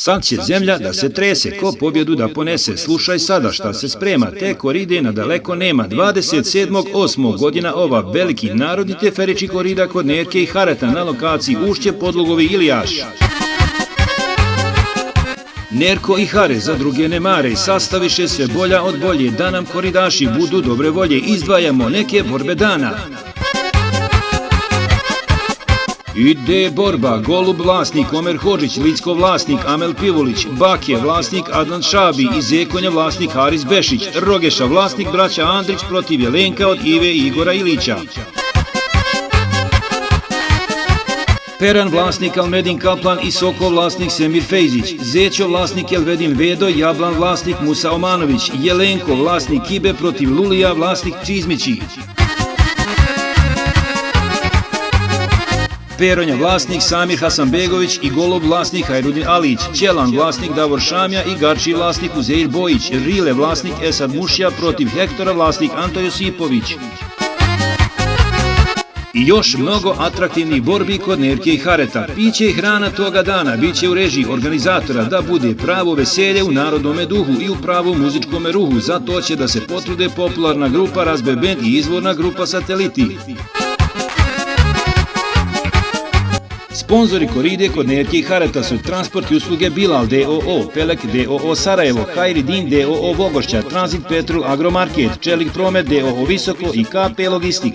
Sad će zemlja da se trese, ko pobjedu da ponese, slušaj sada šta se sprema, te koride na daleko nema, 27.8. godina ova, veliki narodni teferići korida kod Nerke i Hareta na lokaciji Ušće, Podlogovi, Ilijaš. Nerko i Hare za druge ne mare, sastaviše sve bolja od bolje, da nam koridaši budu dobre volje, izdvajamo neke borbe dana. Ide borba, Golub vlasnik, Omer Hodžić, Licko vlasnik, Amel Pivulić, Bake vlasnik, Adnan Šabi, iz Zekonja vlasnik, Haris Bešić, Rogeša vlasnik, braća Andrić protiv Jelenka od Ive i Igora Ilića. Peran vlasnik, Almedin Kaplan i Soko vlasnik, Semir Fejzić, Zećo vlasnik, Elvedin Vedo, Jablan vlasnik, Musa Omanović, Jelenko vlasnik, Kibe protiv Lulija vlasnik, Čizmići. Peronja vlasnik, Samir Hasanbegović i Golub vlasnik, Hajrudin Alić, Ćelan vlasnik, Davor Šamja i Garči vlasnik, Uzeir Bojić, Rile vlasnik, Esad Mušja protiv Hektora vlasnik, Anto Josipović. I još mnogo atraktivnih borbi kod Nerke i Hareta. Piće i hrana toga dana biće u režiji organizatora da bude pravo veselje u narodnome duhu i u pravom muzičkome ruhu. Zato će da se potrude popularna grupa Razbe Band i izvorna grupa Sateliti. Sponzori koride kod Nerke i Hareta su Transport i usluge Bilal d.o.o, Pelek d.o.o Sarajevo, Hayridin d.o.o Vogošća, Transit Petrol Agromarket, Čelik Promet d.o.o Visoko i KP Logistik.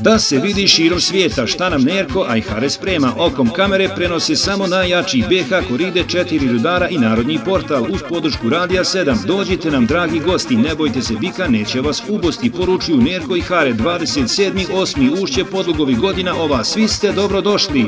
Da se vidi širom svijeta šta nam Nerko, a i Hare sprema, okom kamere prenose samo najjači BH koride, 4 rudara i narodni portal uz podršku Radija 7. Dođite nam, dragi gosti, ne bojte se bika, neće vas ubosti, poručuju Nerko i Hare, 27.8. Ušće, Podlogovi, godina ova, svi ste dobro došli.